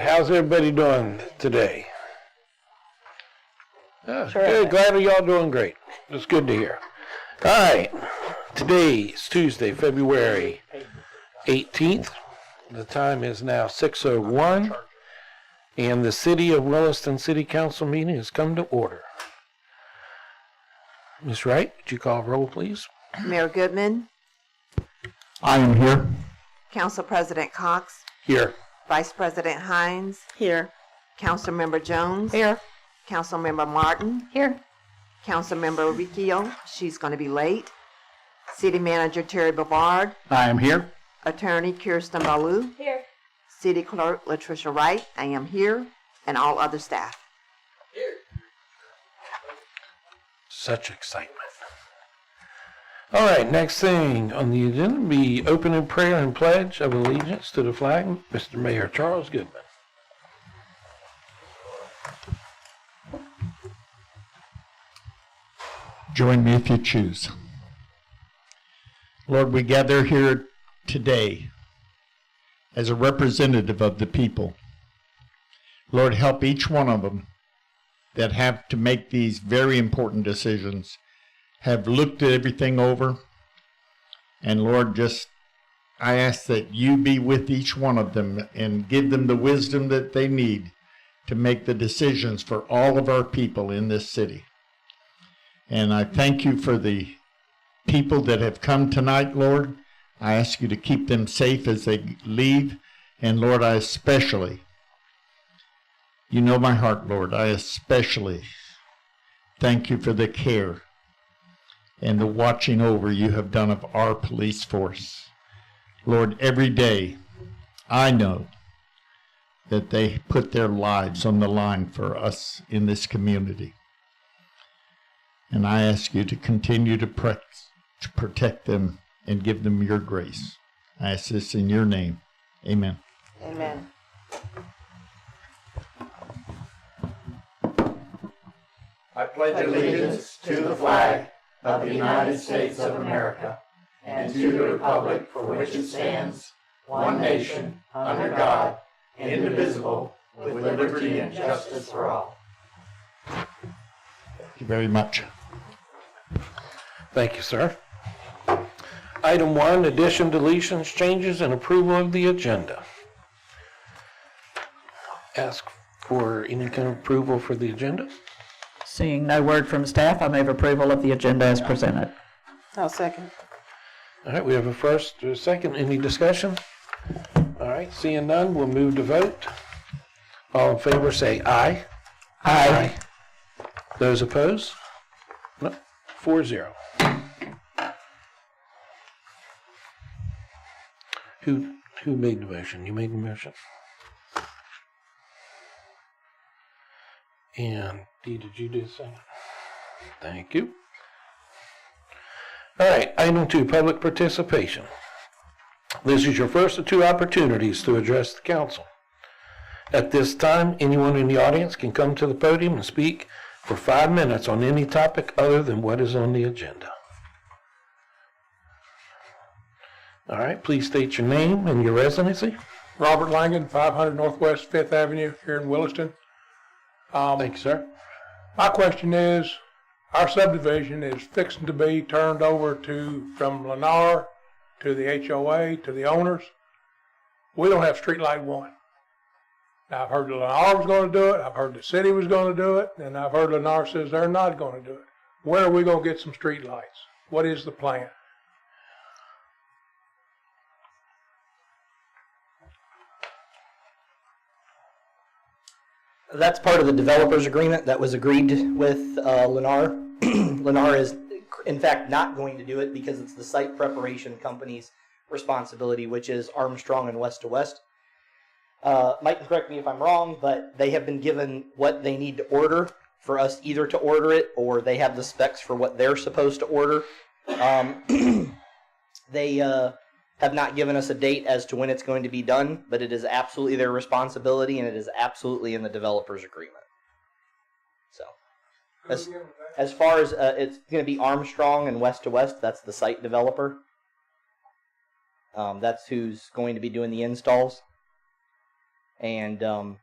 how's everybody doing today? Oh, Sure. Good, glad y'all doing great. It's good to hear. All right, today is Tuesday, February 18th. The time is now 6:01, and the City of Williston City Council meeting has come to order. Ms. Wright, would you call roll, please? Mayor Goodman, I am here. Council President Cox, Here. Vice President Hines, Here. Councilmember Jones, Here. Councilmember Martin, Here. Councilmember Riccio, she's going to be late, City Manager Terry Bavard, I am here. Attorney Kirsten Ballou, Here. City Clerk Latricia Wright, I am here, and all other staff. Such excitement. All right, next thing on the agenda will be opening prayer and pledge of allegiance to the flag. Mr. Mayor Charles Goodman. Join me if you choose. Lord, we gather here today as a representative of the people. Lord, help each one of them that have to make these very important decisions, have looked at everything over. And Lord, I ask that you be with each one of them and give them the wisdom that they need to make the decisions for all of our people in this city. And I thank you for the people that have come tonight, Lord. I ask you to keep them safe as they leave. And Lord, I especially, you know my heart, Lord, I especially thank you for the care and the watching over you have done of our police force. Lord, every day I know that they put their lives on the line for us in this community. And I ask you to continue to protect them and give them your grace. I ask this in your name. Amen. Amen. I pledge allegiance to the flag of the United States of America and to the republic for which it stands, one nation, under God, indivisible, with liberty and justice for all. Thank you very much. Thank you, sir. Item 1, addition, deletions, changes, and approval of the agenda. Ask for any kind of approval for the agenda. Seeing no word from staff, I move approval of the agenda as presented. I'll second. All right, we have a first, a second. Any discussion? All right, seeing none, we'll move to vote. All in favor say aye. Aye. Those opposed? No, 4-0. Who made the motion? You made the motion? And Dee, did you do the second? Thank you. All right, item 2, public participation. This is your first of 2 opportunities to address the council. At this time, anyone in the audience can come to the podium and speak for 5 minutes on any topic other than what is on the agenda. All right, please state your name and your residency. Robert Langan, 500 Northwest 5th Avenue here in Williston. Thank you, sir. My question is, our subdivision is fixing to be turned over from Lennar to the HOA, to the owners. We don't have street light 1. Now, I've heard that Lennar was going to do it, I've heard the city was going to do it, and I've heard Lennar says they're not going to do it. When are we going to get some street lights? What is the plan? That's part of the developer's agreement that was agreed with Lennar. Lennar is, in fact, not going to do it because it's the site preparation company's responsibility, which is Armstrong and West to West. Mike can correct me if I'm wrong, but they have been given what they need to order for us either to order it or they have the specs for what they're supposed to order. They have not given us a date as to when it's going to be done, but it is absolutely their responsibility and it is absolutely in the developer's agreement. So, as far as it's going to be Armstrong and West to West, that's the site developer. That's who's going to be doing the installs. And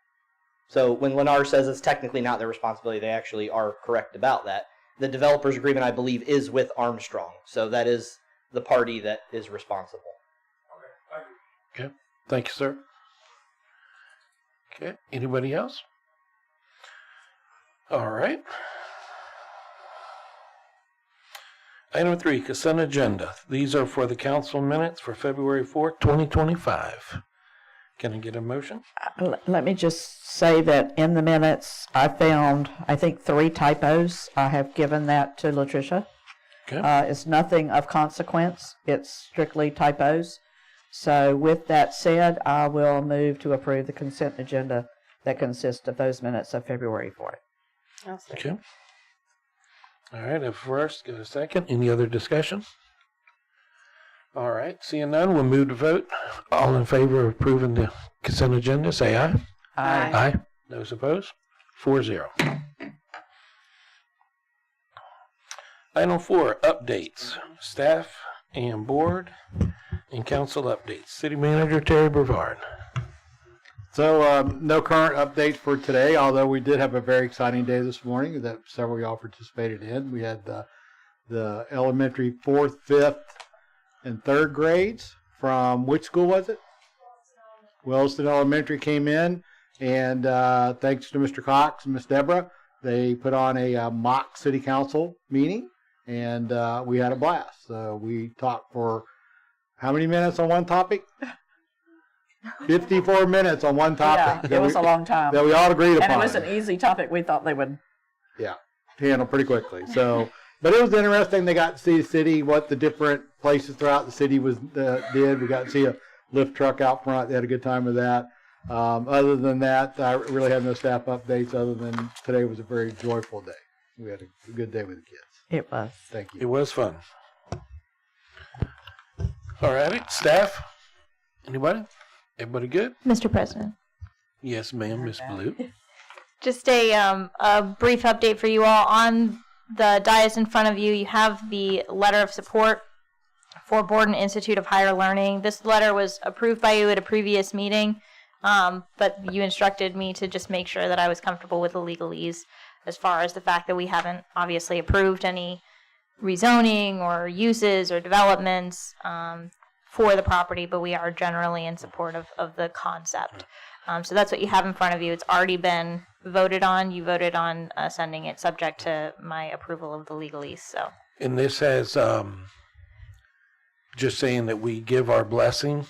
so when Lennar says it's technically not their responsibility, they actually are correct about that. The developer's agreement, I believe, is with Armstrong. So that is the party that is responsible. Okay, thank you, sir. Okay, anybody else? All right. Item 3, consent agenda. These are for the council minutes for February 4th, 2025. Can I get a motion? Let me just say that in the minutes, I found, I think, 3 typos. I have given that to Latricia. Okay. It's nothing of consequence. It's strictly typos. So with that said, I will move to approve the consent agenda that consists of those minutes of February 4th. Okay. All right, at first, get a second. Any other discussion? All right, seeing none, we'll move to vote. All in favor of approving the consent agenda, say aye. Aye. Aye. Those opposed? 4-0. Item 4, updates. Staff and board and council updates. City Manager Terry Brevard. So, no current updates for today, although we did have a very exciting day this morning that several of y'all participated in. We had the elementary 4th, 5th, and 3rd grades from, which school was it? Williston Elementary came in, and thanks to Mr. Cox and Miss Deborah, they put on a mock city council meeting, and we had a blast. So we talked for how many minutes on one topic? 54 minutes on one topic. Yeah, it was a long time. That we all agreed upon. And it was an easy topic. We thought they would. Yeah, handle pretty quickly. So, but it was interesting. They got to see the city, what the different places throughout the city was did. We got to see a lift truck out front. They had a good time with that. Other than that, I really have no staff updates. Other than today was a very joyful day. We had a good day with the kids. It was. Thank It you. was fun. All righty, staff? Anybody? Everybody good? Mr. President. Yes, ma'am, Miss Blue. Just a brief update for you all. On the dais in front of you, you have the letter of support for Borden Institute of Higher Learning. This letter was approved by you at a previous meeting, but you instructed me to just make sure that I was comfortable with the legalese as far as the fact that we haven't obviously approved any rezoning or uses or developments for the property, but we are generally in support of the concept. So that's what you have in front of you. It's already been voted on. You voted on sending it subject to my approval of the legalese. So. And this has just saying that we give our blessing,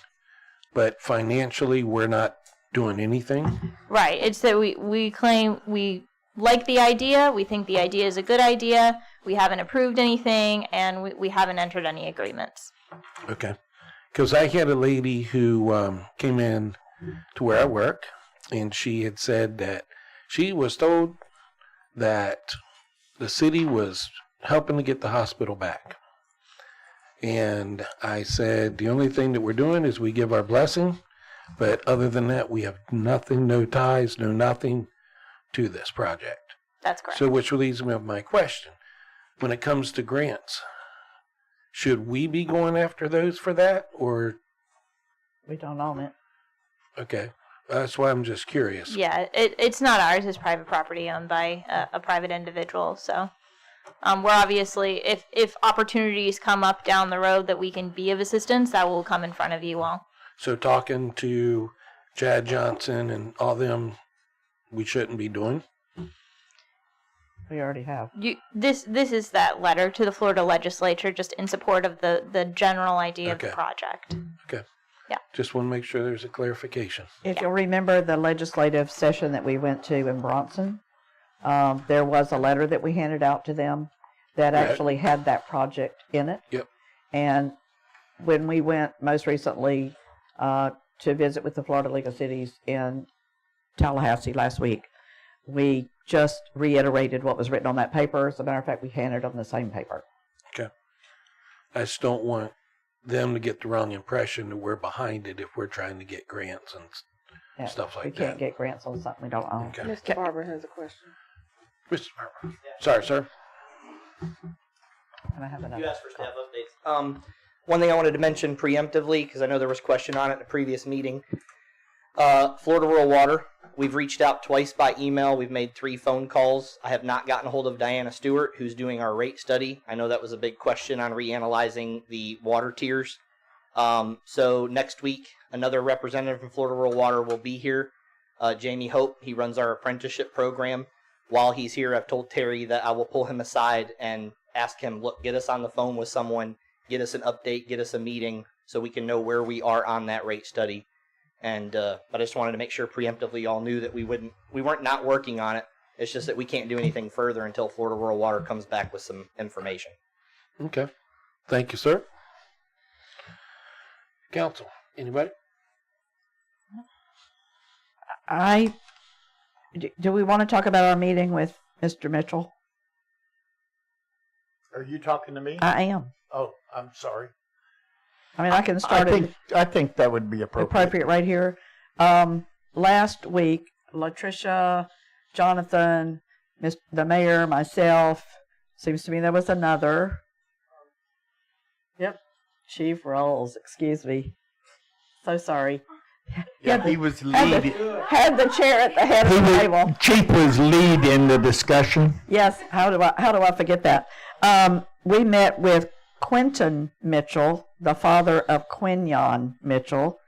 but financially we're not doing anything. Right. It's that we claim we like the idea. We think the idea is a good idea. We haven't approved anything, and we haven't entered any agreements. Okay. Because I had a lady who came in to where I work, and she had said that she was told that the city was helping to get the hospital back. And I said, the only thing that we're doing is we give our blessing, but other than that, we have nothing, no ties, no nothing to this project. That's correct. So which leads me to my question. When it comes to grants, should we be going after those for that, or? We don't own it. Okay, that's why I'm just curious. Yeah, it's not ours. It's private property owned by a private individual. So we're obviously, if opportunities come up down the road that we can be of assistance, that will come in front of you all. So talking to Chad Johnson and all them, we shouldn't be doing? We already have. This is that letter to the Florida legislature just in support of the general idea of the Okay. project. Okay. Yeah. Just want to make sure there's a clarification. If you'll remember the legislative session that we went to in Bronson, there was a letter that we handed out to them that Right. actually had that project in it. Yep. And when we went most recently to visit with the Florida League of Cities in Tallahassee last week, we just reiterated what was written on that paper. As a matter of fact, we handed them the same paper. Okay. I just don't want them to get the wrong impression that we're behind it if we're trying to get grants and Yeah, stuff like we that. can't get grants on something we don't own. Okay. Mr. Barber has a question. Mr. Barber. Sorry, sir. And I have another. You asked for staff updates. One thing I wanted to mention preemptively, because I know there was question on it in a previous meeting. Florida Rural Water. We've reached out twice by email. We've made 3 phone calls. I have not gotten a hold of Diana Stewart, who's doing our rate study. I know that was a big question on reanalyzing the water tiers. So next week, another representative from Florida Rural Water will be here. Jamie Hope, he runs our apprenticeship program. While he's here, I've told Terry that I will pull him aside and ask him, look, get us on the phone with someone, get us an update, get us a meeting so we can know where we are on that rate study. And but I just wanted to make sure preemptively y'all knew that we weren't not working on it. It's just that we can't do anything further until Florida Rural Water comes back with some information. Okay. Thank you, sir. Council, anybody? Do we want to talk about our meeting with Mr. Mitchell? Are you talking to me? I am. Oh, I'm sorry. I mean, I can start it I think that would be appropriate right here. Last week, Latricia, Jonathan, the mayor, myself, seems to me there was another. Yep. Chief Rolls, excuse me. So sorry. Yeah, he was lead. Had the chair at the head of the table. Chief was lead in the discussion. Yes, how do I forget that? We met with Quentin Mitchell, the father of Quinyon Mitchell,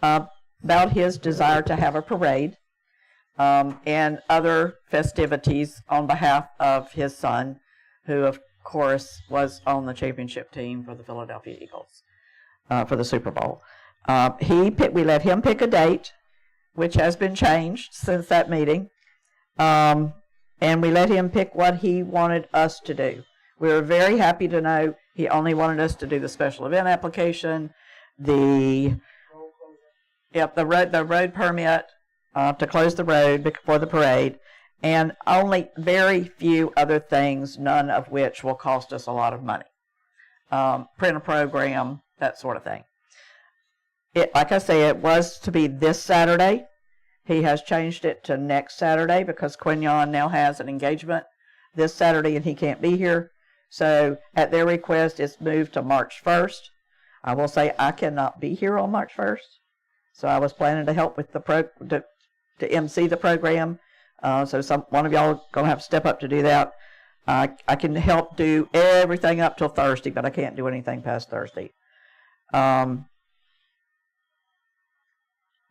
about his desire to have a parade and other festivities on behalf of his son, who of course was on the championship team for the Philadelphia Eagles for the Super Bowl. We let him pick a date, which has been changed since that meeting, and we let him pick what he wanted us to do. We were very happy to know he only wanted us to do the special event application, the road permit to close the road for the parade, and only very few other things, none of which will cost us a lot of money. Print a program, that sort of thing. Like I say, it was to be this Saturday. He has changed it to next Saturday because Quinyon now has an engagement this Saturday and he can't be here. So at their request, it's moved to March 1st. I will say I cannot be here on March 1st. So I was planning to help with to MC the program. So one of y'all are going to have to step up to do that. I can help do everything up till Thursday, but I can't do anything past Thursday.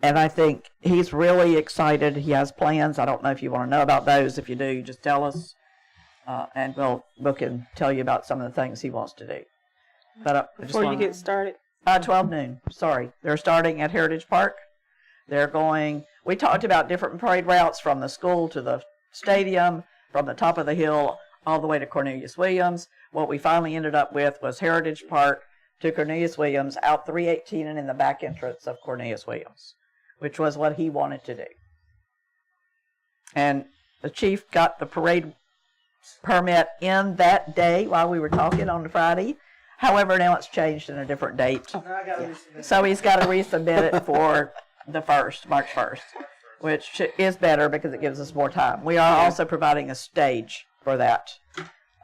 And I think he's really excited. He has plans. I don't know if you want to know about those. If you do, you just tell us. And we can tell you about some of the things he wants to do. But Before you get started? 12 noon. Sorry. They're starting at Heritage Park. We talked about different parade routes from the school to the stadium, from the top of the hill all the way to Cornelius Williams. What we finally ended up with was Heritage Park to Cornelius Williams, out 318 and in the back entrance of Cornelius Williams, which was what he wanted to do. And the chief got the parade permit in that day while we were talking on the Friday. However, now it's changed in a different date. So he's got to resubmit it for the 1st, March 1st, which is better because it gives us more time. We are also providing a stage for that.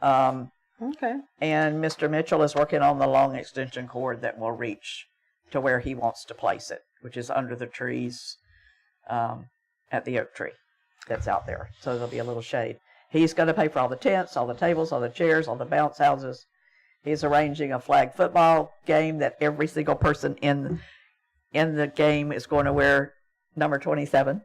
Okay. And Mr. Mitchell is working on the long extension cord that will reach to where he wants to place it, which is under the trees at the oak tree that's out there. So there'll be a little shade. He's going to pay for all the tents, all the tables, all the chairs, all the bounce houses. He's arranging a flag football game that every single person in the game is going to wear number 27.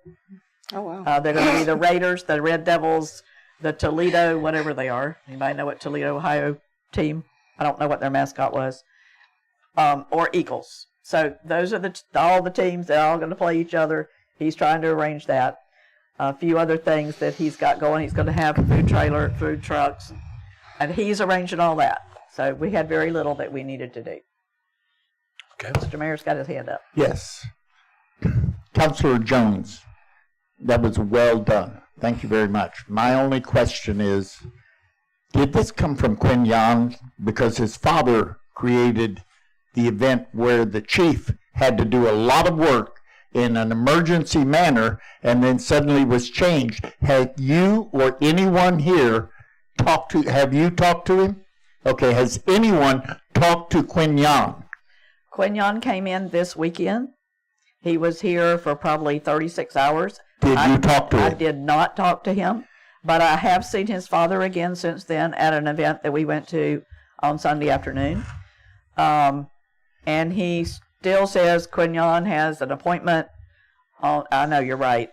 Oh, wow. They're going to be the Raiders, the Red Devils, the Toledo, whatever they are. Anybody know what Toledo, Ohio team? I don't know what their mascot was. Or Eagles. So those are all the teams. They're all going to play each other. He's trying to arrange that. A few other things that he's got going. He's going to have a food trucks, and he's arranging all that. So we had very little that we needed to do. Okay. Mr. Mayor's got his hand up. Yes. Councilor Jones, that was well done. Thank you very much. My only question is, did this come from Quinyon? Because his father created the event where the chief had to do a lot of work in an emergency manner and then suddenly was changed. Have you or anyone here have you talked to him? Okay, has anyone talked to Quinyon? Quinyon came in this weekend. He was here for probably 36 hours. Did you talk to I him? did not talk to him, but I have seen his father again since then at an event that we went to on Sunday afternoon. And he still says Quignon has an appointment on, I know, you're right.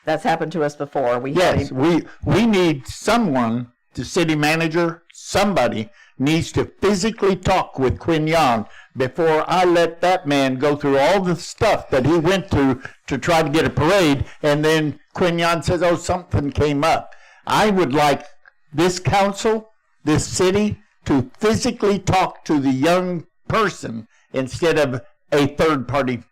That's happened to us before. We had Yes, him- we need someone, the city manager, somebody needs to physically talk with Quignon before I let that man go through all the stuff that he went through to try to get a parade, and then Quignon says, oh, something came up. I would like this council, this city, to physically talk to the young person instead of a third party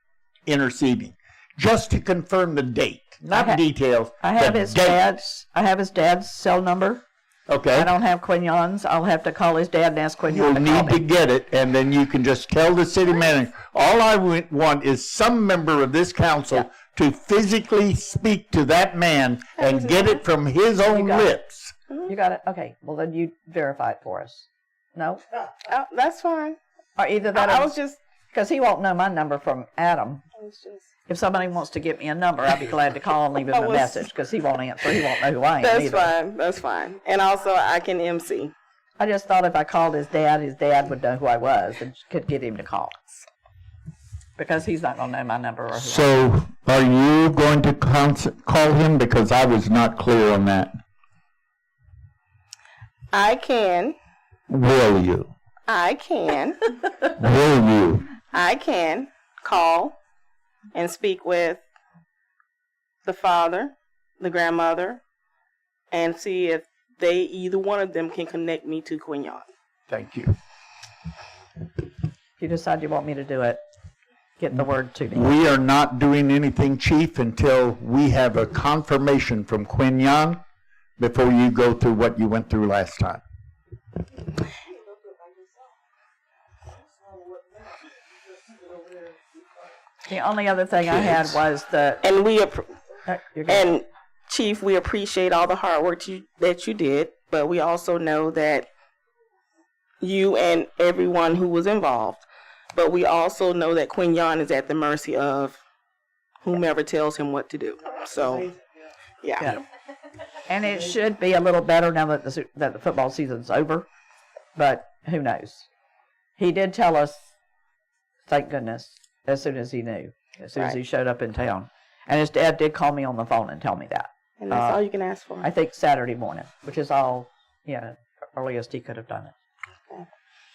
interceding, just to confirm the date, not details. I have the his date. dad's cell number. Okay. I don't have Quignon's. I'll have to call his dad and ask Quignon You'll to call need to me. get it, and then you can just tell the city manager. All I want is some member of this council to physically speak to that man and get it from his own got it. lips. You got it? Okay. Well, then you verify it for us. No? Oh, that's fine. Or either that I or, was just, because he won't know my number from Adam. I was just. If somebody wants to get me a number, I'd be glad to call and leave him I a was- message, because he won't answer. He won't know who I am That's either. fine. That's fine. And also, I can MC. I just thought if I called his dad would know who I was and could get him to call. Because he's not going to know my number or who I am. So, are you going to call him? Because I was not clear on that. I can. Will you? I can. Will you? I can call and speak with the father, the grandmother, and see if either one of them can connect me to Quignon. Thank you. If you decide you want me to do it, get the word to me. We are not doing anything, Chief, until we have a confirmation from Quignon before you go through what you went through last time. The only other thing I had was the... And you're good. and Chief, we appreciate all the hard work that you did, but we also know that you and everyone who was involved, but we also know that Quignon is at the mercy of whomever tells him what to do. So, yeah. Yeah. And it should be a little better now that the football season's over, but who knows? He did tell us, thank goodness, as soon as he knew, as soon as he showed up in town. And his dad did call me on the phone and tell me that. And that's all you can ask for. I think Saturday morning, which is all, earliest he could have done it.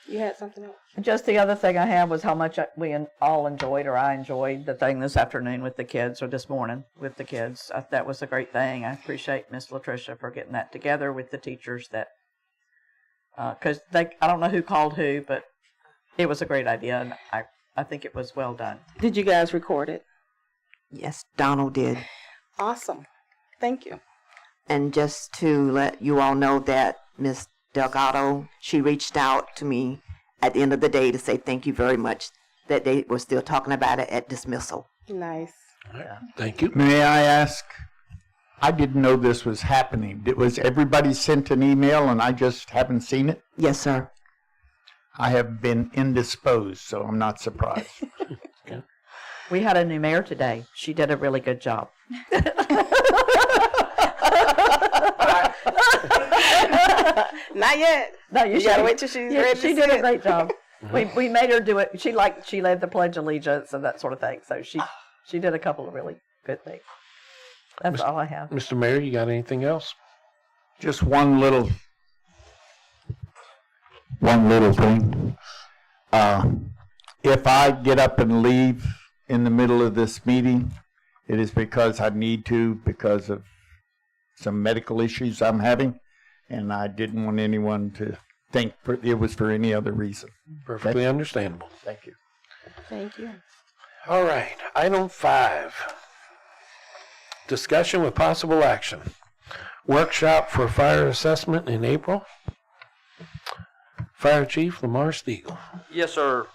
You had something else? And just the other thing I had was how much we all enjoyed, or I enjoyed, the thing this afternoon with the kids, or this morning with the kids. That was a great thing. I appreciate Miss Latricia for getting that together with the teachers. That because I don't know who called who, but it was a great idea, and I think it was well done. Did you guys record it? Yes, Donald did. Awesome. Thank you. And just to let you all know that Miss Delgado, she reached out to me at the end of the day to say thank you very much, that they were still talking about it at dismissal. Nice. Thank you. May I ask? I didn't know this was happening. Was everybody sent an email and I just haven't seen it? Yes, sir. I have been indisposed, so I'm not surprised. We had a new mayor today. She did a really good job. Not yet. No, You gotta wait till she's ready to She did sit. a great job. We made her do it. She led the Pledge of Allegiance and that sort of thing. So she did a couple of really good things. That's all I have. Mr. Mayor, you got anything else? Just one little thing. If I get up and leave in the middle of this meeting, it is because I need to, because of some medical issues I'm having, and I didn't want anyone to think it was for any other reason. Perfectly understandable. Thank you. Thank you. All right, item 5. Discussion with possible action. Workshop for fire assessment in April. Fire Chief Lamar Stiegel. Yes, sir.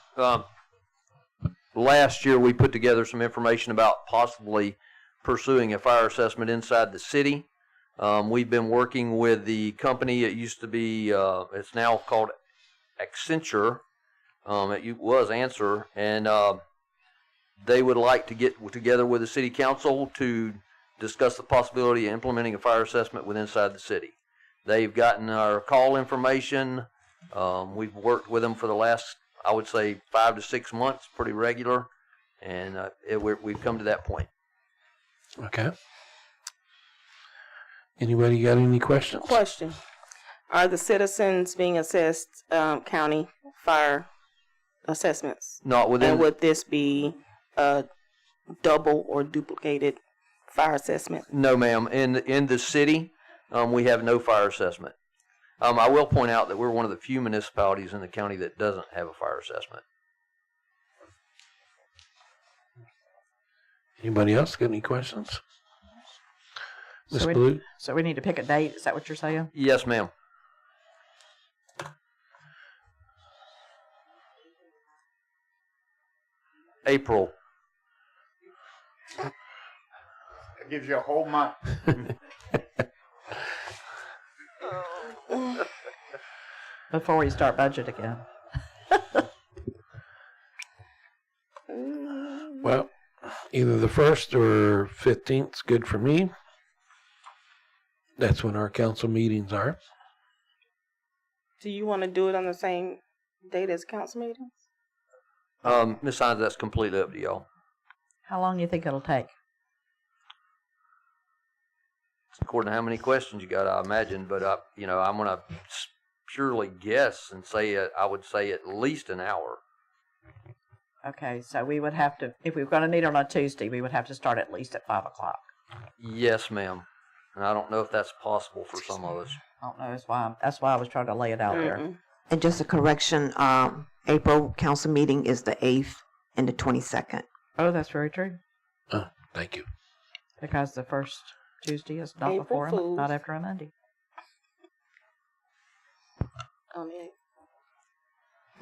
Last year, we put together some information about possibly pursuing a fire assessment inside the city. We've been working with the company. It used to be, it's now called Accenture. It was Answer. And they would like to get together with the city council to discuss the possibility of implementing a fire assessment within inside the city. They've gotten our call information. We've worked with them for the last, I would say, 5 to 6 months, pretty regular, and we've come to that point. Okay. Anybody got any questions? Question: are the citizens being assessed county fire assessments? Not within. And would this be a double or duplicated fire assessment? No, ma'am. In the city, we have no fire assessment. I will point out that we're one of the few municipalities in the county that doesn't have a fire assessment. Anybody else got any questions? Ms. So Blue? So we need to pick a date, is that what you're saying? Yes, ma'am. April. That gives you a whole month. Before we start budget again. Well, either the 1st or 15th is good for me. That's when our council meetings are. Do you want to do it on the same date as council meetings? Ms. Hines, that's completely up to y'all. How long do you think it'll take? According to how many questions you got, I imagine, but I'm going to purely guess and say I would say at least an hour. Okay, so we would have to, if we were going to meet on a Tuesday, we would have to start at least at 5 o'clock. Yes, ma'am. And I don't know if that's possible for some of us. I don't know, that's why I was trying to lay it out there. And just a correction, April council meeting is the 8th and the 22nd. Oh, that's very true. Thank you. Because the first Tuesday is not April before, Fools. not after a Monday.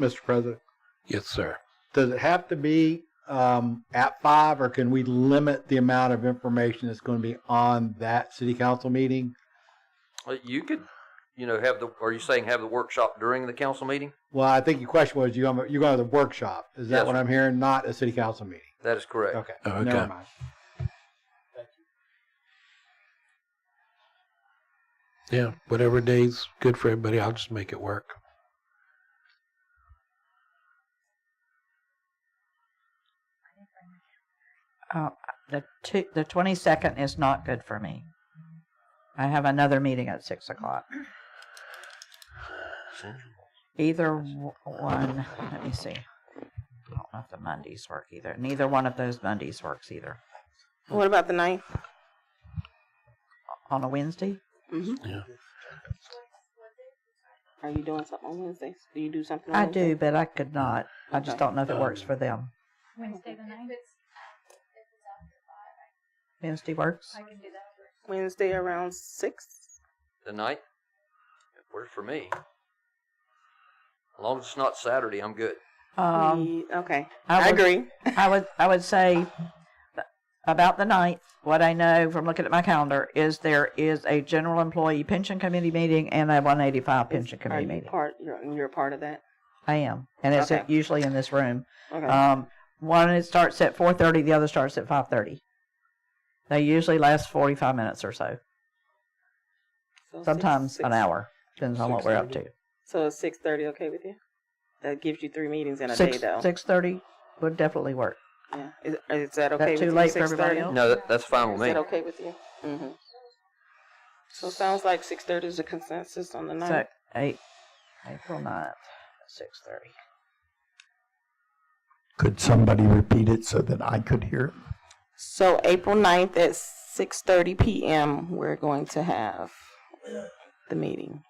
Mr. President, Yes, sir. does it have to be at 5, or can we limit the amount of information that's going to be on that city council meeting? You could, are you saying have the workshop during the council meeting? Well, I think your question was, you're going to have the workshop. Is that Yes, what sir. I'm hearing? Not a city council meeting? That is correct. Okay, Okay. never mind. Yeah, whatever day's good for everybody, I'll just make it work. The 22nd is not good for me. I have another meeting at 6 o'clock. Either one, let me see. I don't know if the Mondays work either. Neither one of those Mondays works either. What about the 9th? On a Wednesday? Mm-hmm. Yeah. Are you doing something on Wednesdays? Do you do something on I Wednesdays? do, but I could not. I just don't know if it works for them. Wednesday the 9th? Wednesday works? Wednesday around 6? The night? It works for me. As long as it's not Saturday, I'm good. Okay. I I would- agree. I would say about the 9th, what I know from looking at my calendar is there is a general employee pension committee meeting and a 185 pension Are committee you meeting. you're a part of that? I am, and it's Okay. usually in this room. Okay. One it starts at 4:30, the other starts at 5:30. They usually last 45 minutes or so. So Sometimes six- an hour, depends on what we're up to. So is 6:30 okay with you? That gives you 3 meetings in a day, though. 6:30 would definitely work. Yeah. Is that okay with too you? late for everybody 6:30? else? No, that's fine with Is me. that okay with you? Mm-hmm. So it sounds like 6:30 is a consensus on the 9th. So April 9th, 6:30. Could somebody repeat it so that I could hear it? So April 9th at 6:30 p.m. we're going to have the meeting.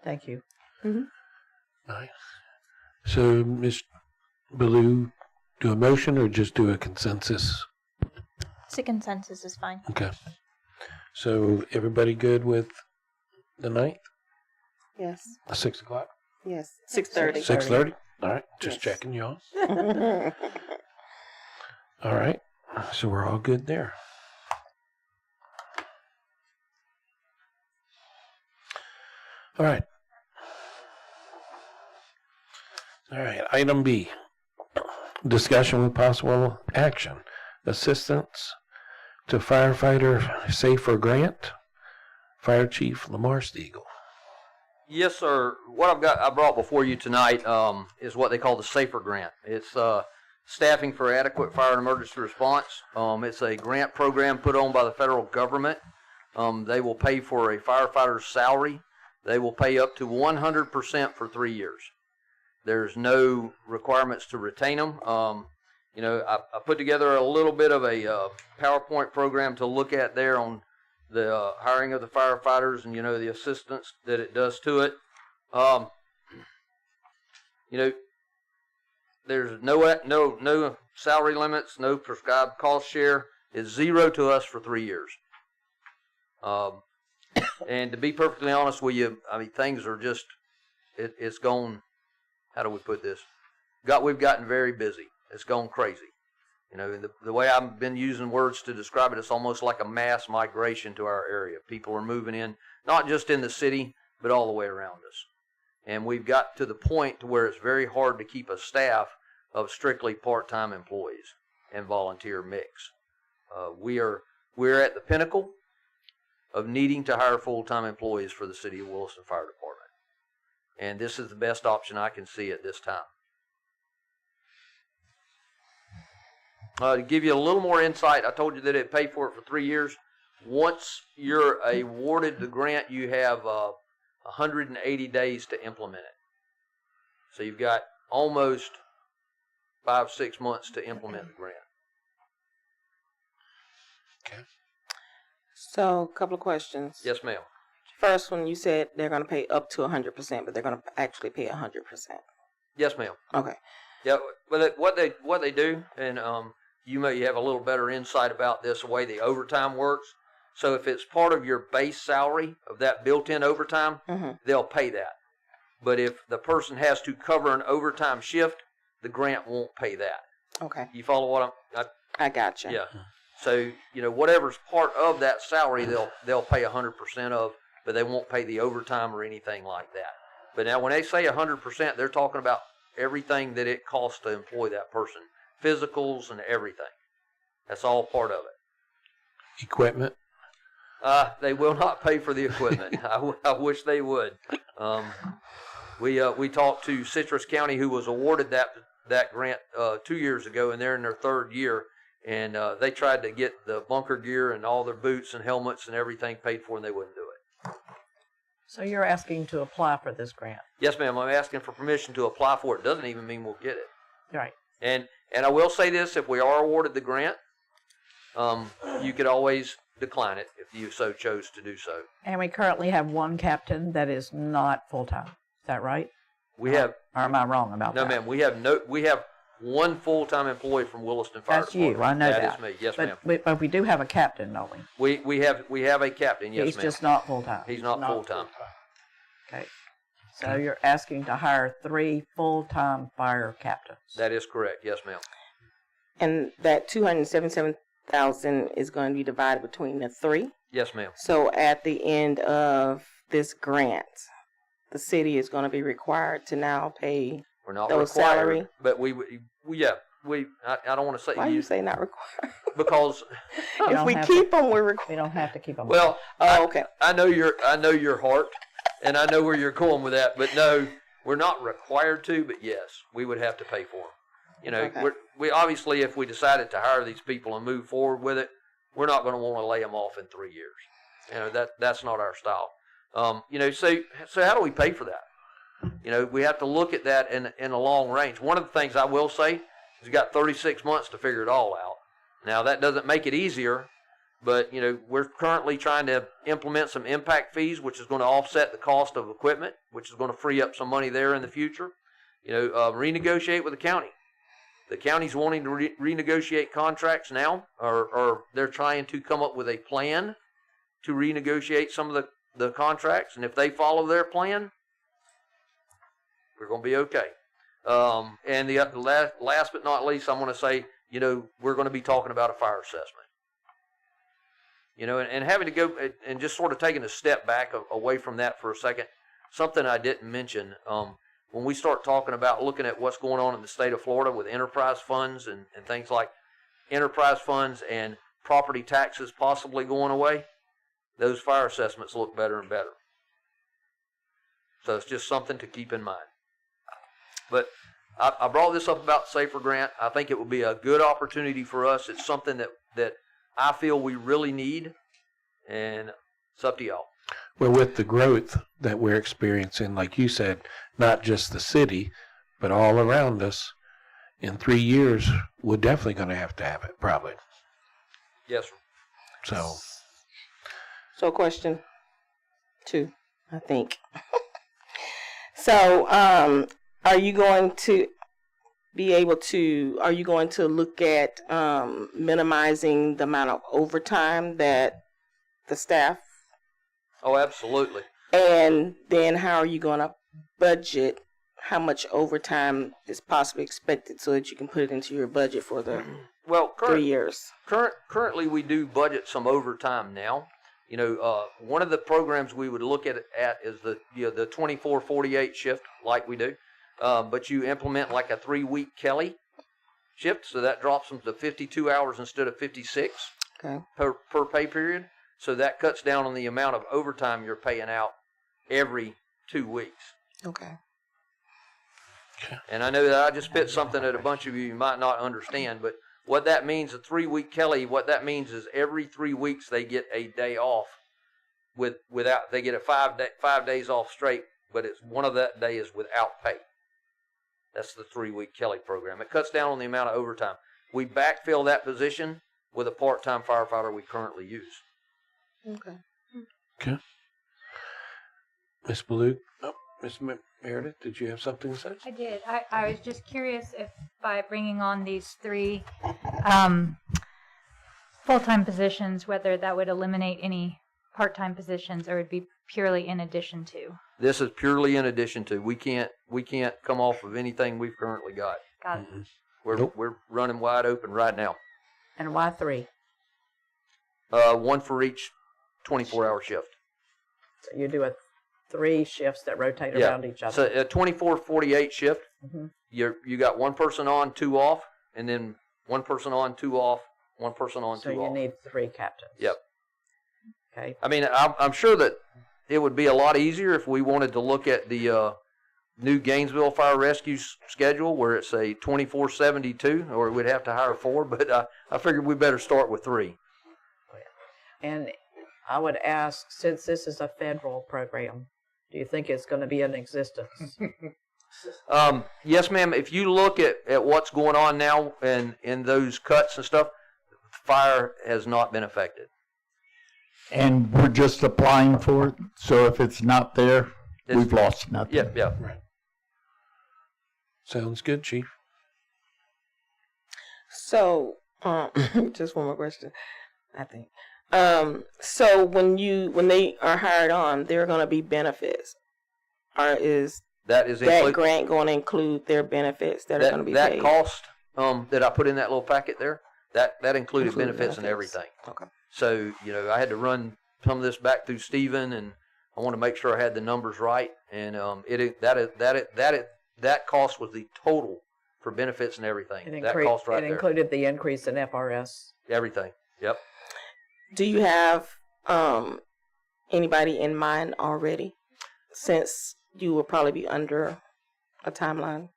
Thank you. Nice. So, Ms. Baloo, do a motion or just do a consensus? It's a consensus is fine. Okay. So, everybody good with the 9th? Yes. 6 o'clock? Yes. 6:30. 6:30? All right, just Yes. checking y'all. All right, so we're all good there. All right. All right, item B, discussion with possible action, assistance to firefighter safer grant, Fire Chief Lamar Stiegel. Yes, sir. What I brought before you tonight is what they call the SAFER grant. It's staffing for adequate fire and emergency response. It's a grant program put on by the federal government. They will pay for a firefighter's salary. They will pay up to 100% for 3 years. There's no requirements to retain them. I put together a little bit of a PowerPoint program to look at there on the hiring of the firefighters and, the assistance that it does to it. There's no salary limits, no prescribed cost share. It's zero to us for 3 years. And to be perfectly honest with you, things are just, it's gone, how do we put this? We've gotten very busy. It's gone crazy. The way I've been using words to describe it, it's almost like a mass migration to our area. People are moving in, not just in the city, but all the way around us. And we've got to the point to where it's very hard to keep a staff of strictly part-time employees and volunteer mix. We're at the pinnacle of needing to hire full-time employees for the City of Williston Fire Department. And this is the best option I can see at this time. To give you a little more insight, I told you that it'd pay for it for 3 years. Once you're awarded the grant, you have 180 days to implement it. So you've got almost 5-6 months to implement the grant. Okay. So, a couple of questions. Yes, ma'am. First one, you said they're going to pay up to 100%, but they're going to actually pay 100%. Yes, ma'am. Okay. Yeah, but what they do, and you have a little better insight about this, the way the overtime works. So if it's part of your base salary of that built-in overtime, they'll pay that. But if the person has to cover an overtime shift, the grant won't pay that. Okay. You follow what I got you. Yeah. So, whatever's part of that salary, they'll pay 100% of, but they won't pay the overtime or anything like that. But now when they say 100%, they're talking about everything that it costs to employ that person, physicals and everything. That's all part of it. Equipment? They will not pay for the equipment. I wish they would. We talked to Citrus County, who was awarded that grant 2 years ago, and they're in their third year. And they tried to get the bunker gear and all their boots and helmets and everything paid for, and they wouldn't do it. So you're asking to apply for this grant? Yes, ma'am. I'm asking for permission to apply for it. Doesn't even mean we'll get it. Right. And I will say this: if we are awarded the grant, you could always decline it if you so chose to do so. And we currently have one captain that is not full-time. Is that right? We have. Or am I wrong about that? No, ma'am. We have one full-time employee from Williston Fire That's Department. you. I know that. That is me. Yes, ma'am. But we do have a captain, don't we? We have a captain. Yes, He's ma'am. just not full-time. He's not full-time. Okay. So you're asking to hire 3 full-time fire captains. That is correct. Yes, ma'am. And that $277,000 is going to be divided between the 3? Yes, ma'am. So at the end of this grant, the city is going to be required to now pay We're not those required, salary? but I don't want to say. Why you say not required? Because if we keep them, we're required. We don't have to keep them. Well, okay. I know your heart, and I know where you're going with that. But no, we're not required to. But yes, we would have to pay for them. Okay. We obviously, if we decided to hire these people and move forward with it, we're not going to want to lay them off in 3 years. That's not our style. So how do we pay for that? We have to look at that in a long range. One of the things I will say is you got 36 months to figure it all out. Now, that doesn't make it easier, but, we're currently trying to implement some impact fees, which is going to offset the cost of equipment, which is going to free up some money there in the future. Renegotiate with the county. The county's wanting to renegotiate contracts now, or they're trying to come up with a plan to renegotiate some of the contracts, and if they follow their plan, we're going to be okay. And the last but not least, I'm going to say, we're going to be talking about a fire assessment. And having to go and just sort of taking a step back away from that for a second, something I didn't mention. when we start talking about looking at what's going on in the state of Florida with enterprise funds and things like enterprise funds and property taxes possibly going away, those fire assessments look better and better. So it's just something to keep in mind. But I brought this up about Safer Grant. I think it would be a good opportunity for us. It's something that I feel we really need, and it's up to y'all. Well, with the growth that we're experiencing, like you said, not just the city, but all around us, in 3 years, we're definitely going to have it, probably. Yes, sir. So question 2, I think. So, are you going to look at minimizing the amount of overtime that the staff? Oh, absolutely. And then how are you going to budget how much overtime is possibly expected so that you can put it into your budget for the 3 years? Currently, we do budget some overtime now. You know, one of the programs we would look at is the 24-48 shift, like we do. But you implement like a 3-week Kelly shift, so that drops them to 52 hours instead of 56 per pay period. So that cuts down on the amount of overtime you're paying out every 2 weeks. Okay. And I know that I just spit something that a bunch of you might not understand, but what that means, a 3-week Kelly, what that means is every 3 weeks they get a day off they get a 5 days off straight, but it's one of that day is without pay. That's the 3-week Kelly program. It cuts down on the amount of overtime. We backfill that position with a part-time firefighter we currently use. Okay. Miss Blue, Miss Meredith, did you have something to say? I did. I was just curious if by bringing on these 3 full-time positions, whether that would eliminate any part-time positions or would be purely in addition to. This is purely in addition to. We can't come off of anything we've currently got. Got it. We're running wide open right now. And why 3? One for each 24-hour shift. So you do 3 shifts that rotate around each other. So a 24-48 shift. Mm-hmm. You got one person on, 2 off, and then one person on, 2 off, one person on, 2 off. So you need 3 captains. Yep. Okay. I mean, I'm sure that it would be a lot easier if we wanted to look at the new Gainesville Fire Rescue schedule where it's a 24/72, or we'd have to hire 4. But I figured we better start with 3. And I would ask, since this is a federal program, do you think it's going to be in existence? Yes, ma'am. If you look at what's going on now and in those cuts and stuff, fire has not been affected. And we're just applying for it, so if it's not there, we've lost nothing. Yeah. Right. Sounds good, Chief. So, just one more question, I think. So when they are hired on, there are going to be benefits. Is that grant going to include their benefits that are going to be paid? That cost that I put in that little packet there, that included benefits and everything. Okay. So, I had to run some of this back through Stephen, and I want to make sure I had the numbers right. And that cost was the total for benefits and everything. That cost right there. It included the increase in FRS. Everything. Yep. Do you have anybody in mind already? Since you will probably be under a timeline.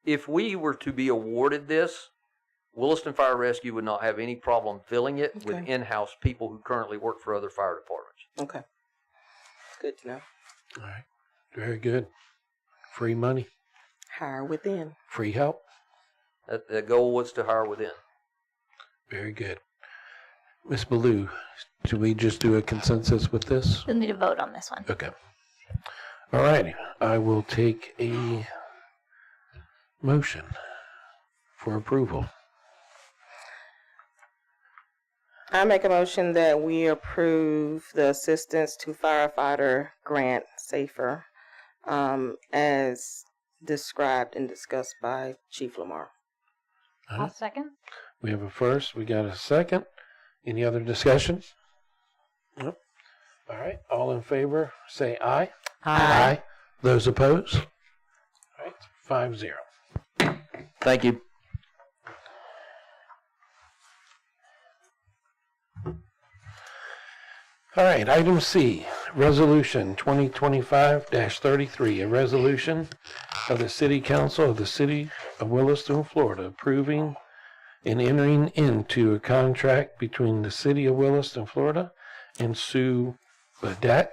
If we were to be awarded this, Williston Fire Rescue would not have any problem filling it with in-house people who currently work for other fire departments. Okay. Good to know. All right. Very good. Free money. Hire within. Free help. The goal was to hire within. Very good. Miss Ballou, should we just do a consensus with this? You'll need to vote on this one. Okay. All righty. I will take a motion for approval. I make a motion that we approve the assistance to firefighter grant SAFER as described and discussed by Chief Lamar. I'll second. We have a first. We got a second. Any other discussion? Nope. All right. All in favor, say aye. Aye. Those opposed? All right, 5-0. Thank you. All right, item C, Resolution 2025-33, a resolution of the City Council of the City of Williston, Florida, approving and entering into a contract between the City of Williston, Florida, and Sue Badet.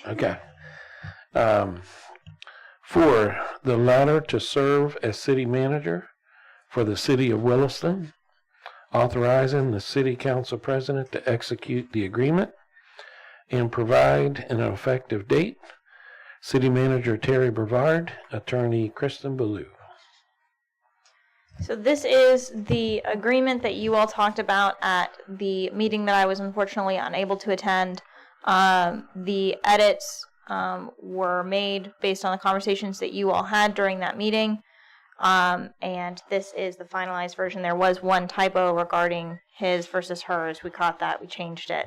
Okay. For the latter to serve as city manager for the City of Williston, authorizing the City Council President to execute the agreement and provide an effective date. City Manager Terry Brevard, Attorney Kristen Ballou. So this is the agreement that you all talked about at the meeting that I was unfortunately unable to attend. The edits were made based on the conversations that you all had during that meeting. And this is the finalized version. There was one typo regarding his versus hers. We caught that. We changed it.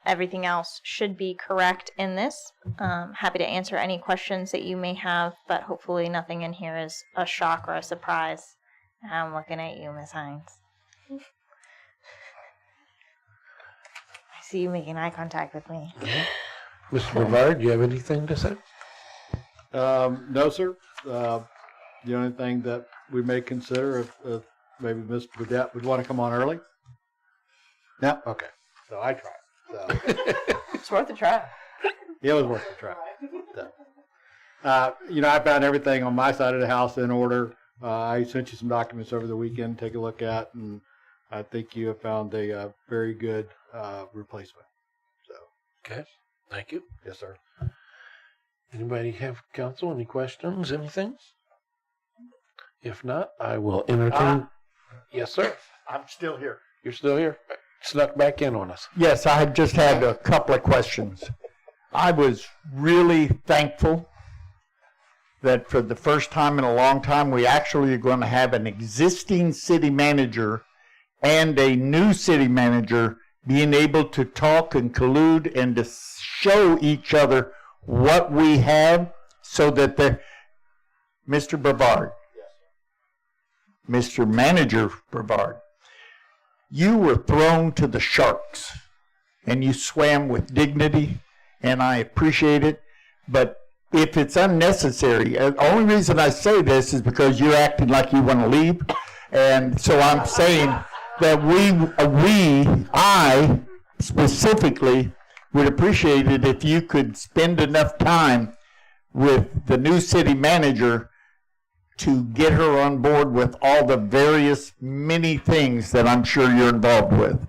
Everything else should be correct in this. Happy to answer any questions that you may have, but hopefully nothing in here is a shock or a surprise. I'm looking at you, Ms. Hines. I see you making eye contact with me. Mr. Brevard, do you have anything to say? No, sir. The only thing that we may consider if maybe Mr. Burdette would want to come on early. No? Okay. So I tried. So. It's worth a try. It was worth a try. So. I found everything on my side of the house in order. I sent you some documents over the weekend to take a look at, and I think you have found a very good replacement. So. Okay. Thank you. Yes, sir. Anybody have counsel? Any questions? Anything? If not, I will entertain. Yes, sir. I'm still here. You're still here? Snuck back in on us. Yes, I just had a couple of questions. I was really thankful that for the first time in a long time, we actually are going to have an existing city manager and a new city manager being able to talk and collude and to show each other what we have so that Mr. Brevard, Mr. Manager Brevard, you were thrown to the sharks and you swam with dignity, and I appreciate it. But if it's unnecessary, the only reason I say this is because you're acting like you want to leave. And so I'm saying that I specifically would appreciate it if you could spend enough time with the new city manager to get her on board with all the various many things that I'm sure you're involved with.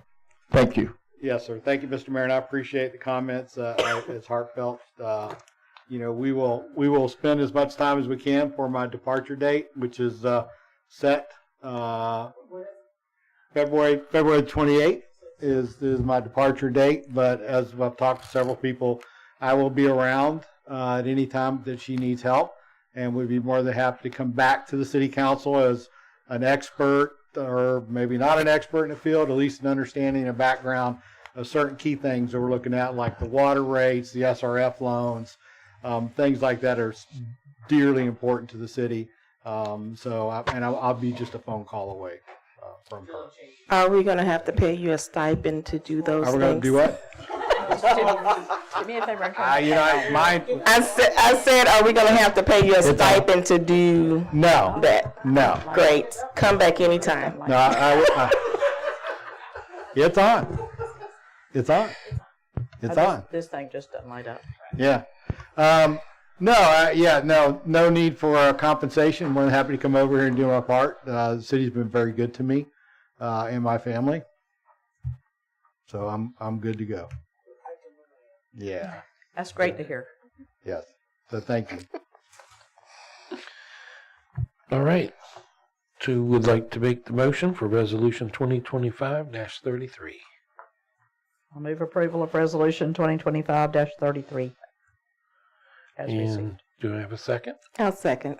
Thank you. Yes, sir. Thank you, Mr. Mayor, and I appreciate the comments. It's heartfelt. We will spend as much time as we can for my departure date, which is set February 28th is my departure date. But as I've talked to several people, I will be around at any time that she needs help, and we'd be more than happy to come back to the city council as an expert, or maybe not an expert in the field, at least an understanding and background of certain key things that we're looking at, like the water rates, the SRF loans, things like that are dearly important to the city. I'll be just a phone call away from her. Are we going to have to pay you a stipend to do those things? Are we going to do what? Do me a favor. I said, are we going to have to pay you a stipend to do No. that? No. Great. Come back anytime. No, it's on. It's on. It's on. This thing just doesn't light up. Yeah. No need for compensation. More than happy to come over here and do my part. The city's been very good to me and my family, so I'm good to go. Yeah. That's great to hear. Yes. So thank you. All right. Who would like to make the motion for Resolution 2025-33? I'll move approval of Resolution 2025-33. As received. And do I have a second? I'll second.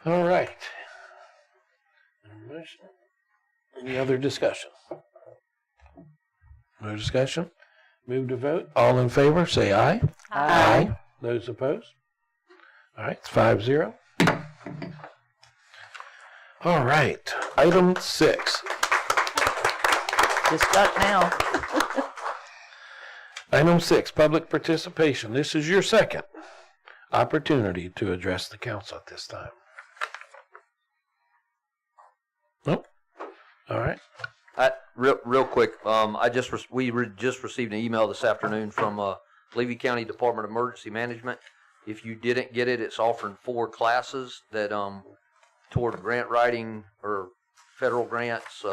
All right. Any other discussion? No discussion? Move to vote. All in favor, say aye. Aye. Those opposed? All right, it's 5-0. All right, item 6. Just stuck now. Item 6, public participation. This is your second opportunity to address the council at this time. Nope. All right. Real quick, we just received an email this afternoon from Levy County Department of Emergency Management. If you didn't get it, it's offering 4 classes that toward grant writing or federal grants,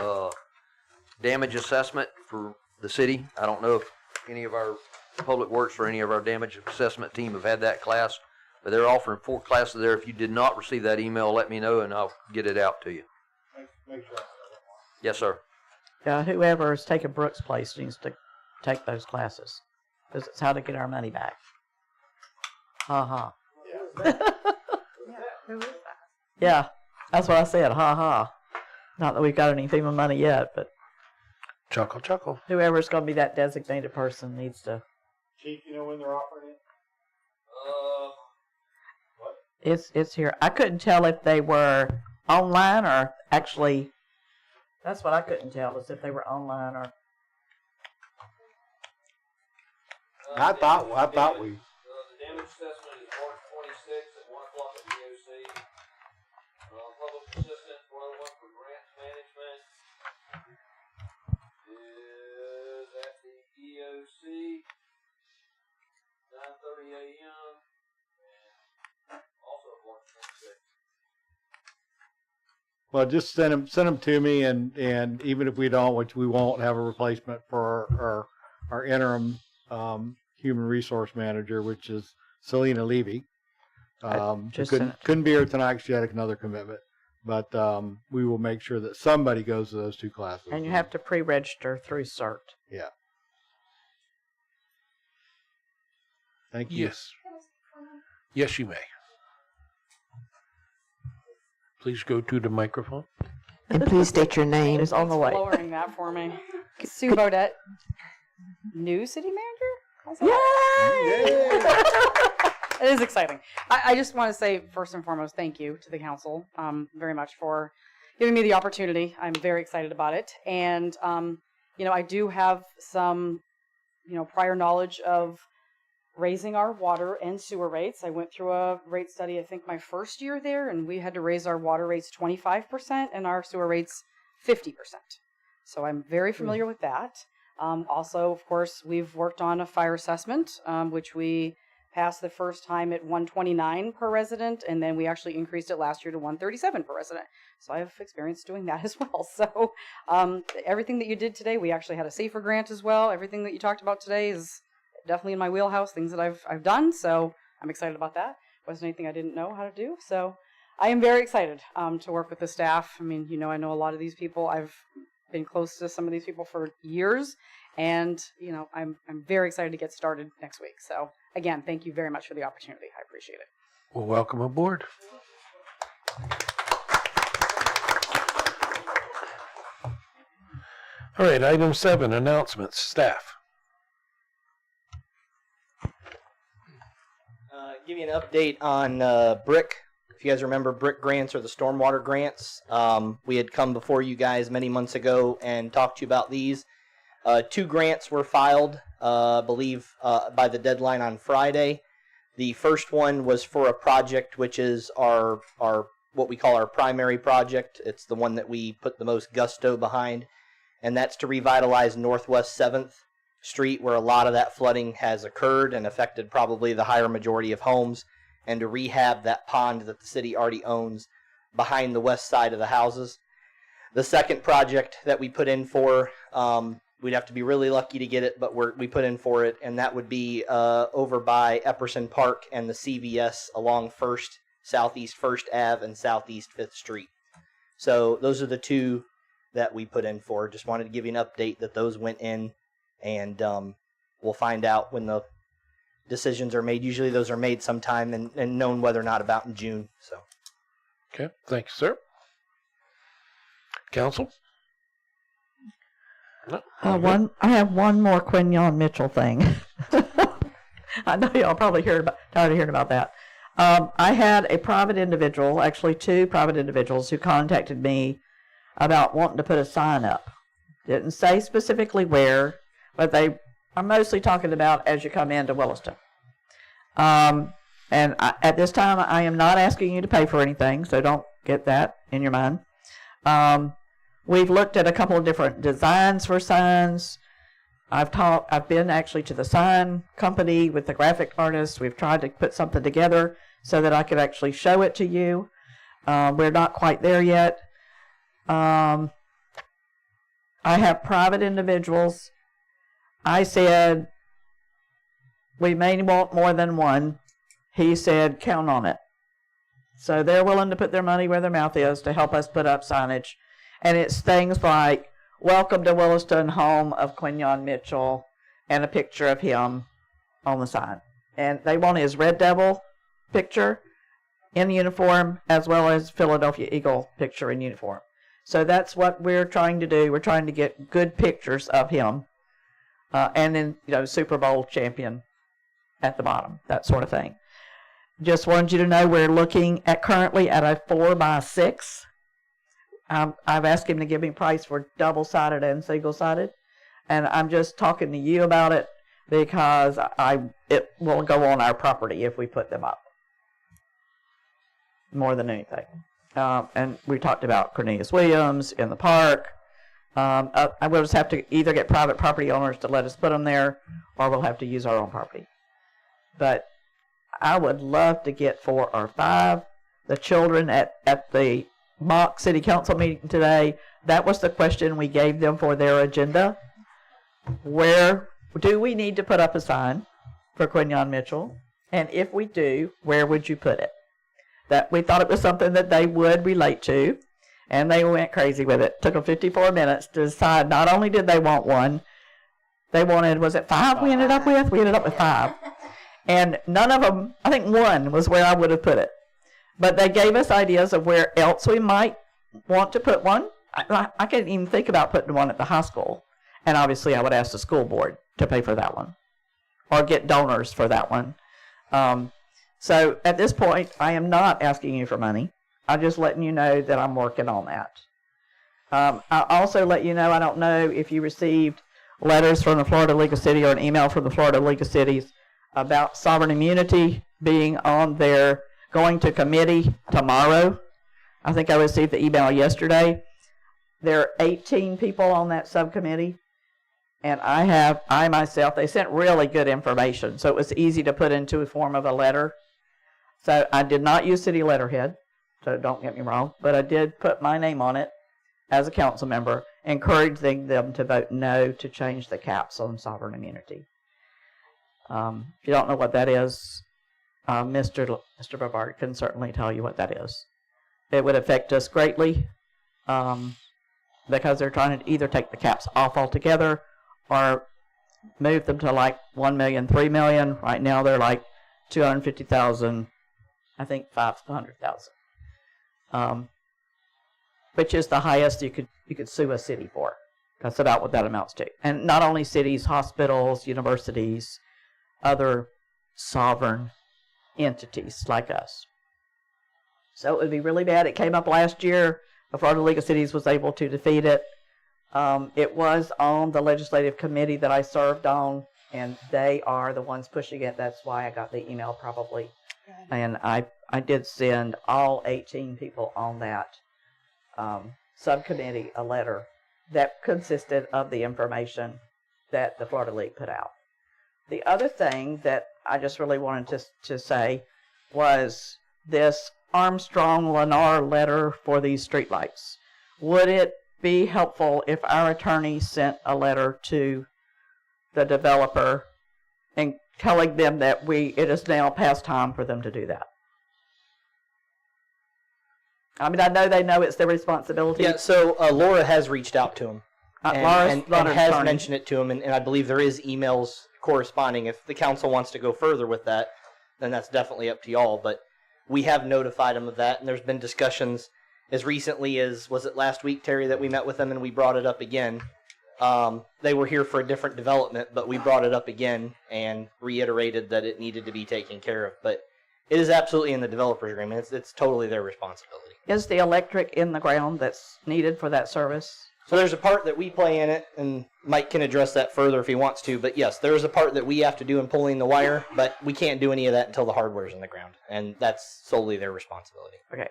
damage assessment for the city. I don't know if any of our public works or any of our damage assessment team have had that class, but they're offering 4 classes there. If you did not receive that email, let me know and I'll get it out to you. Make sure. Yes, sir. Yeah, whoever is taking Brooks' place needs to take those classes, because it's how to get our money back. Ha Who is that? Yeah, that's what I said. Ha ha. Not that we've got any FEMA money yet, but Chuckle, chuckle. whoever's going to be that designated person needs to. Chief, you know when they're offering it? It's here. I couldn't tell if they were online or actually. That's what I couldn't tell, is if they were online or. I thought we. The damage assessment is March 26th at 1 o'clock at DOC. Public assistant 101 for grants management is at the EOC, 9:30 a.m. and also March 26th. Well, just send them to me, and even if we don't, which we won't, have a replacement for our interim human resource manager, which is Selena Levy. just Couldn't be here tonight 'cause she had another commitment, but we will make sure that somebody goes to those 2 classes. And you have to pre-register through CERT. Yeah. Thank you. Yes. Yes, you may. Please go to the microphone. And please state your name. It's on the way. Lowering that for me. Sue Bodette, new city manager? Yay! It is exciting. I just want to say, first and foremost, thank you to the council very much for giving me the opportunity. I'm very excited about it. And, I do have some, prior knowledge of raising our water and sewer rates. I went through a rate study, I think my first year there, and we had to raise our water rates 25% and our sewer rates 50%. So I'm very familiar with that. Also, of course, we've worked on a fire assessment, which we passed the first time at $129 per resident, and then we actually increased it last year to $137 per resident. So I have experience doing that as well. So everything that you did today, we actually had a SAFER grant as well. Everything that you talked about today is definitely in my wheelhouse, things that I've done. So I'm excited about that. Wasn't anything I didn't know how to do. So I am very excited to work with the staff. I mean, I know a lot of these people. I've been close to some of these people for years, and I'm very excited to get started next week. So again, thank you very much for the opportunity. I appreciate it. Well, welcome aboard. All right, item 7, announcements. Staff. Give you an update on BRIC. If you guys remember, BRIC grants are the stormwater grants. We had come before you guys many months ago and talked to you about these. 2 grants were filed, I believe, by the deadline on Friday. The first one was for a project which is our what we call our primary project. It's the one that we put the most gusto behind, and that's to revitalize Northwest 7th Street, where a lot of that flooding has occurred and affected probably the higher majority of homes, and to rehab that pond that the city already owns behind the west side of the houses. The second project that we put in for, we'd have to be really lucky to get it, but we put in for it, and that would be over by Epperson Park and the CVS along Southeast 1st Ave and Southeast 5th Street. So those are the 2 that we put in for. Just wanted to give you an update that those went in, and we'll find out when the decisions are made. Usually those are made sometime and known whether or not about in June. So. Okay, thank you, sir. Council? I have one more Quinyon Mitchell thing. I know y'all probably tired of hearing about that. I had a private individual, actually 2 private individuals, who contacted me about wanting to put a sign up. Didn't say specifically where, but they are mostly talking about as you come into Williston. At this time, I am not asking you to pay for anything, so don't get that in your mind. We've looked at a couple of different designs for signs. I've been actually to the sign company with the graphic artist. We've tried to put something together so that I could actually show it to you. We're not quite there yet. I have private individuals. I said, we may want more than one. He said, count on it. So they're willing to put their money where their mouth is to help us put up signage. And it's things like, welcome to Williston, home of Quinyon Mitchell, and a picture of him on the sign. And they want his Red Devil picture in uniform, as well as Philadelphia Eagle picture in uniform. So that's what we're trying to do. We're trying to get good pictures of him, and then, Super Bowl champion at the bottom, that sort of thing. Just wanted you to know we're looking at currently at a 4x6. I've asked him to give me a price for double-sided and single-sided, and I'm just talking to you about it because it will go on our property if we put them up, more than anything. And we talked about Cornelius Williams in the park. I will just have to either get private property owners to let us put them there, or we'll have to use our own property. But I would love to get 4 or 5. The children at the mock city council meeting today, that was the question we gave them for their agenda. Where do we need to put up a sign for Quinyon Mitchell? And if we do, where would you put it? That we thought it was something that they would relate to, and they went crazy with it. Took them 54 minutes to decide. Not only did they want one, they wanted, was it 5 we ended up with? We ended up with 5. And none of them, I think one was where I would have put it. But they gave us ideas of where else we might want to put one. I couldn't even think about putting one at the high school. And obviously I would ask the school board to pay for that one, or get donors for that one. So at this point, I am not asking you for money. I'm just letting you know that I'm working on that. I'll also let you know, I don't know if you received letters from the Florida League of Cities or an email from the Florida League of Cities about sovereign immunity being on their going to committee tomorrow. I think I received the email yesterday. There are 18 people on that subcommittee, and I myself, they sent really good information, so it was easy to put into a form of a letter. So I did not use city letterhead, so don't get me wrong, but I did put my name on it as a council member, encouraging them to vote no to change the caps on sovereign immunity. If you don't know what that is, Mr. Bavard can certainly tell you what that is. It would affect us greatly because they're trying to either take the caps off altogether or move them to like 1 million, 3 million. Right now they're like 250,000, I think 500,000, which is the highest you could sue a city for. That's about what that amounts to. And not only cities, hospitals, universities, other sovereign entities like us. So it would be really bad. It came up last year. The Florida League of Cities was able to defeat it. It was on the legislative committee that I served on, and they are the ones pushing it. That's why I got the email probably. And I did send all 18 people on that subcommittee a letter that consisted of the information that the Florida League put out. The other thing that I just really wanted to say was this Armstrong-Lennar letter for these streetlights. Would it be helpful if our attorney sent a letter to the developer and telling them that it is now past time for them to do that? I mean, I know they know it's their responsibility. Yeah, so Laura has reached out to him and has mentioned it to him, and I believe there is emails corresponding. If the council wants to go further with that, then that's definitely up to y'all, but we have notified him of that, and there's been discussions as recently as, was it last week, Terry, that we met with them and we brought it up again They were here for a different development, but we brought it up again and reiterated that it needed to be taken care of. But it is absolutely in the developer's agreement. It's totally their responsibility. Is the electric in the ground that's needed for that service? So there's a part that we play in it, and Mike can address that further if he wants to. But yes, there is a part that we have to do in pulling the wire, but we can't do any of that until the hardware's in the ground, and that's solely their responsibility. Okay.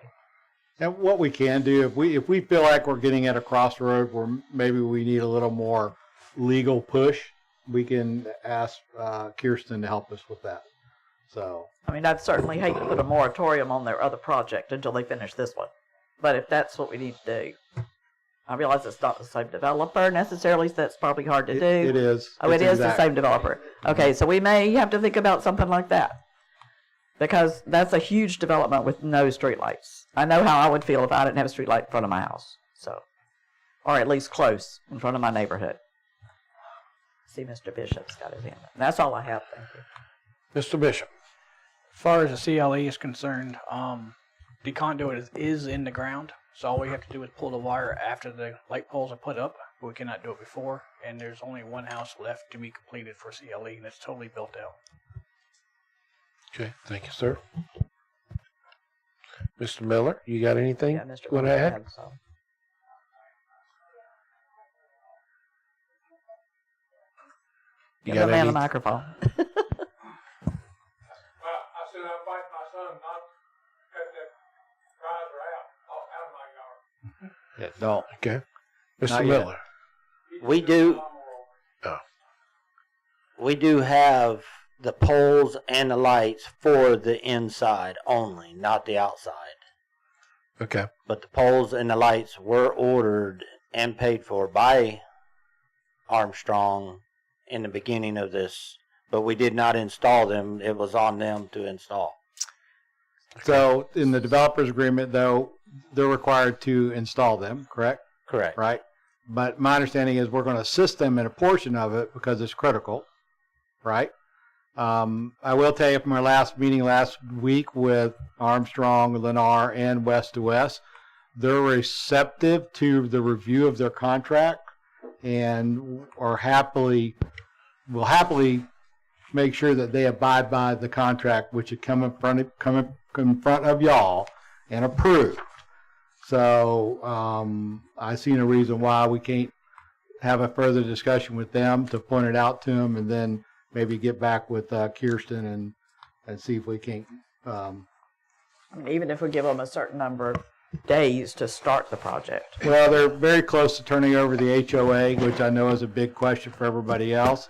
And what we can do, if we feel like we're getting at a crossroad where maybe we need a little more legal push, we can ask Kirsten to help us with that. So, I mean, I'd certainly hate to put a moratorium on their other project until they finish this one. But if that's what we need to do, I realize it's not the same developer necessarily, so that's probably hard to do. It is. Oh, it is the same developer. Okay, so we may have to think about something like that. Because that's a huge development with no streetlights. I know how I would feel if I didn't have a streetlight in front of my house. So, or at least close in front of my neighborhood. See, Mr. Bishop's got his hand up. That's all I have. Thank you. Mr. Bishop. As far as the CLE is concerned, the conduit is in the ground, so all we have to do is pull the wire after the light poles are put up. We cannot do it before, and there's only one house left to be completed for CLE, and it's totally built out. Okay, thank you, sir. Mr. Miller, you got anything Yeah, Mr. you want to add? So. You Give the got man any? the microphone. Well, I said I'm fighting my son not to cut that riser out of my yard. yeah, don't. Okay. Mr. Not yet. Miller. We do have the poles and the lights for the inside only, not the outside. Okay. But the poles and the lights were ordered and paid for by Armstrong in the beginning of this, but we did not install them. It was on them to install. So in the developer's agreement, though, they're required to install them, correct? Correct. Right? But my understanding is we're going to assist them in a portion of it because it's critical, right? I will tell you from our last meeting last week with Armstrong, Lennar, and West to West, they're receptive to the review of their contract and will happily make sure that they abide by the contract, which would come in front of y'all and approved. So I see no reason why we can't have a further discussion with them to point it out to them, and then maybe get back with Kirsten and see if we can't. I mean, even if we give them a certain number of days to start the project. Well, they're very close to turning over the HOA, which I know is a big question for everybody else.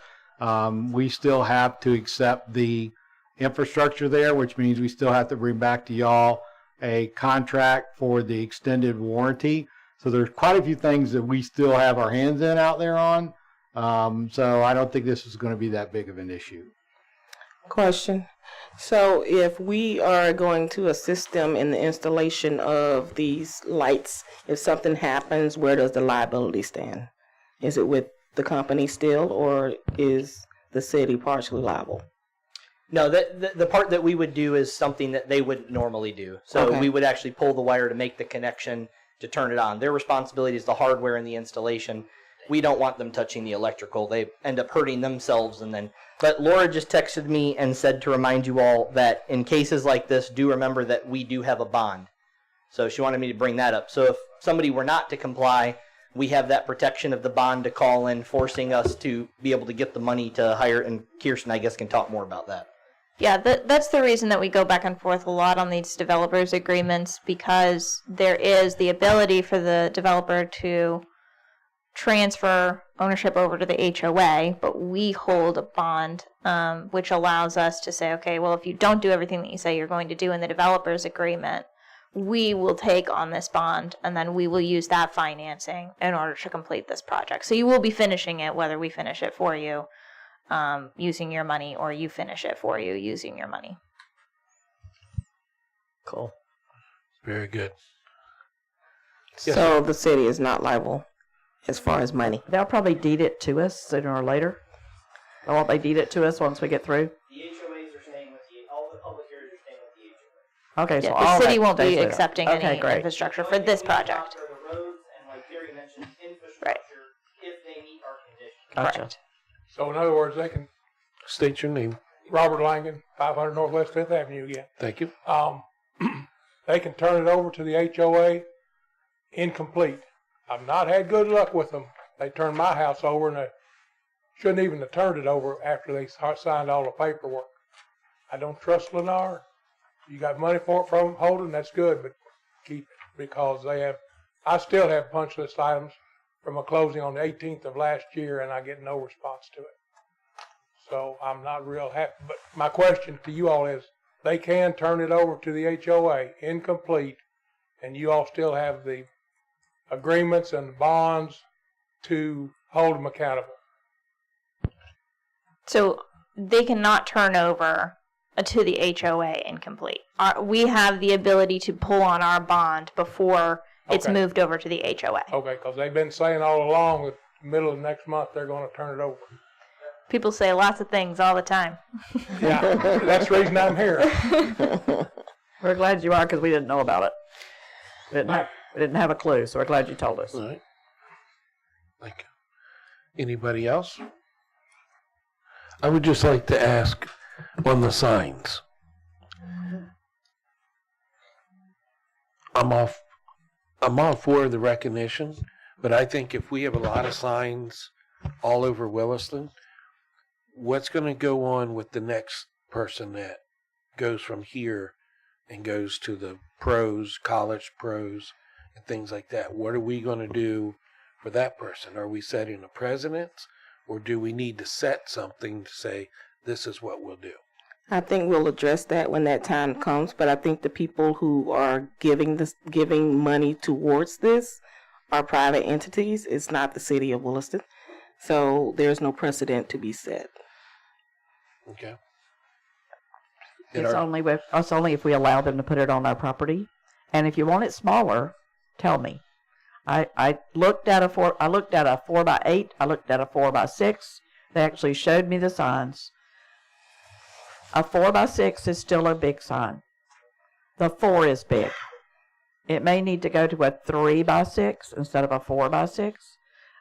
We still have to accept the infrastructure there, which means we still have to bring back to y'all a contract for the extended warranty. So there's quite a few things that we still have our hands in out there on. So I don't think this is going to be that big of an issue. Question. So if we are going to assist them in the installation of these lights, if something happens, where does the liability stand? Is it with the company still, or is the city partially liable? No, the part that we would do is something that they wouldn't normally do. So Okay. we would actually pull the wire to make the connection to turn it on. Their responsibility is the hardware and the installation. We don't want them touching the electrical. They end up hurting themselves. But Laura just texted me and said to remind you all that in cases like this, do remember that we do have a bond. So she wanted me to bring that up. So if somebody were not to comply, we have that protection of the bond to call in, forcing us to be able to get the money to hire. And Kirsten, I guess, can talk more about that. Yeah, that's the reason that we go back and forth a lot on these developers agreements, because there is the ability for the developer to transfer ownership over to the HOA, but we hold a bond, which allows us to say, okay, well, if you don't do everything that you say you're going to do in the developer's agreement, we will take on this bond, and then we will use that financing in order to complete this project. So you will be finishing it, whether we finish it for you using your money, or you finish it for you using your money. Cool. Very good. So the city is not liable as far as money. They'll probably deed it to us sooner or later. Or won't they deed it to us once we get through? The HOAs are staying with all the public areas are staying with the HOA. Okay, so Yeah, all the city that won't be stays with us. accepting Okay, any great. infrastructure for this project. The roads and, like Terry mentioned, infrastructure, if they meet our Gotcha. So in other words, they can, State your name. Robert Langen, 500 Northwest 5th Avenue again. Thank you. They can turn it over to the HOA incomplete. I've not had good luck with them. They turned my house over and they shouldn't even have turned it over after they signed all the paperwork. I don't trust Lennar. You got money for it from Holden, that's good, but keep it because I still have punch list items from a closing on the 18th of last year and I get no response to it. So I'm not real happy. But my question to you all is, they can turn it over to the HOA incomplete and you all still have the agreements and bonds to hold them accountable. So they cannot turn over to the HOA incomplete. We have the ability to pull on our bond before it's Okay. moved over to the HOA. Okay, because they've been saying all along that middle of next month they're going to turn it over. People say lots of things all the time. Yeah, that's the reason I'm here. We're glad you are because we didn't know about it. We didn't have a clue, so we're glad you told us. All right. Thank you. Anybody else? I would just like to ask on the signs. I'm all for the recognition, but I think if we have a lot of signs all over Williston, what's going to go on with the next person that goes from here and goes to the pros, college pros, and things like that? What are we going to do for that person? Are we setting a precedent, or do we need to set something to say, this is what we'll do? I think we'll address that when that time comes, but I think the people who are giving money towards this are private entities. It's not the city of Williston. So there's no precedent to be set. Okay. It's only if we allow them to put it on our property. And if you want it smaller, tell me. I looked at a 4x8. I looked at a 4x6. They actually showed me the signs. A 4x6 is still a big sign. The 4 is big. It may need to go to a 3x6 instead of a 4x6.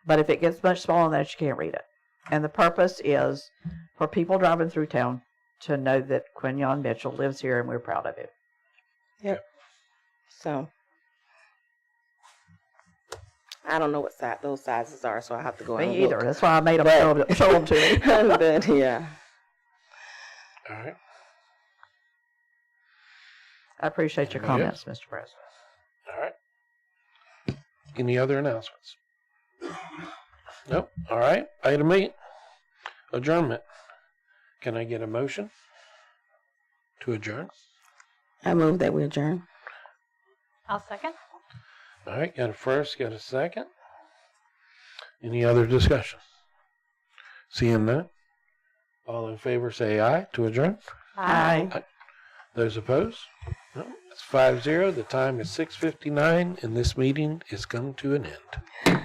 But if it gets much smaller than that, you can't read it. And the purpose is for people driving through town to know that Quinyon Mitchell lives here and we're proud of him. Yep. So I don't know what those sizes are, so I have to go. Me either. That's why I made them show them to me. But yeah. All right. I appreciate your Anybody comments, Mr. President. All right. Any other announcements? Nope. All right. Item 8, adjournment. Can I get a motion to adjourn? I move that we adjourn. I'll second. All right. Got a first, got a second. Any other discussion? Seeing none. All in favor say aye to adjourn. Aye. Those opposed? No. It's 5-0. The time is 6:59 and this meeting is come to an end.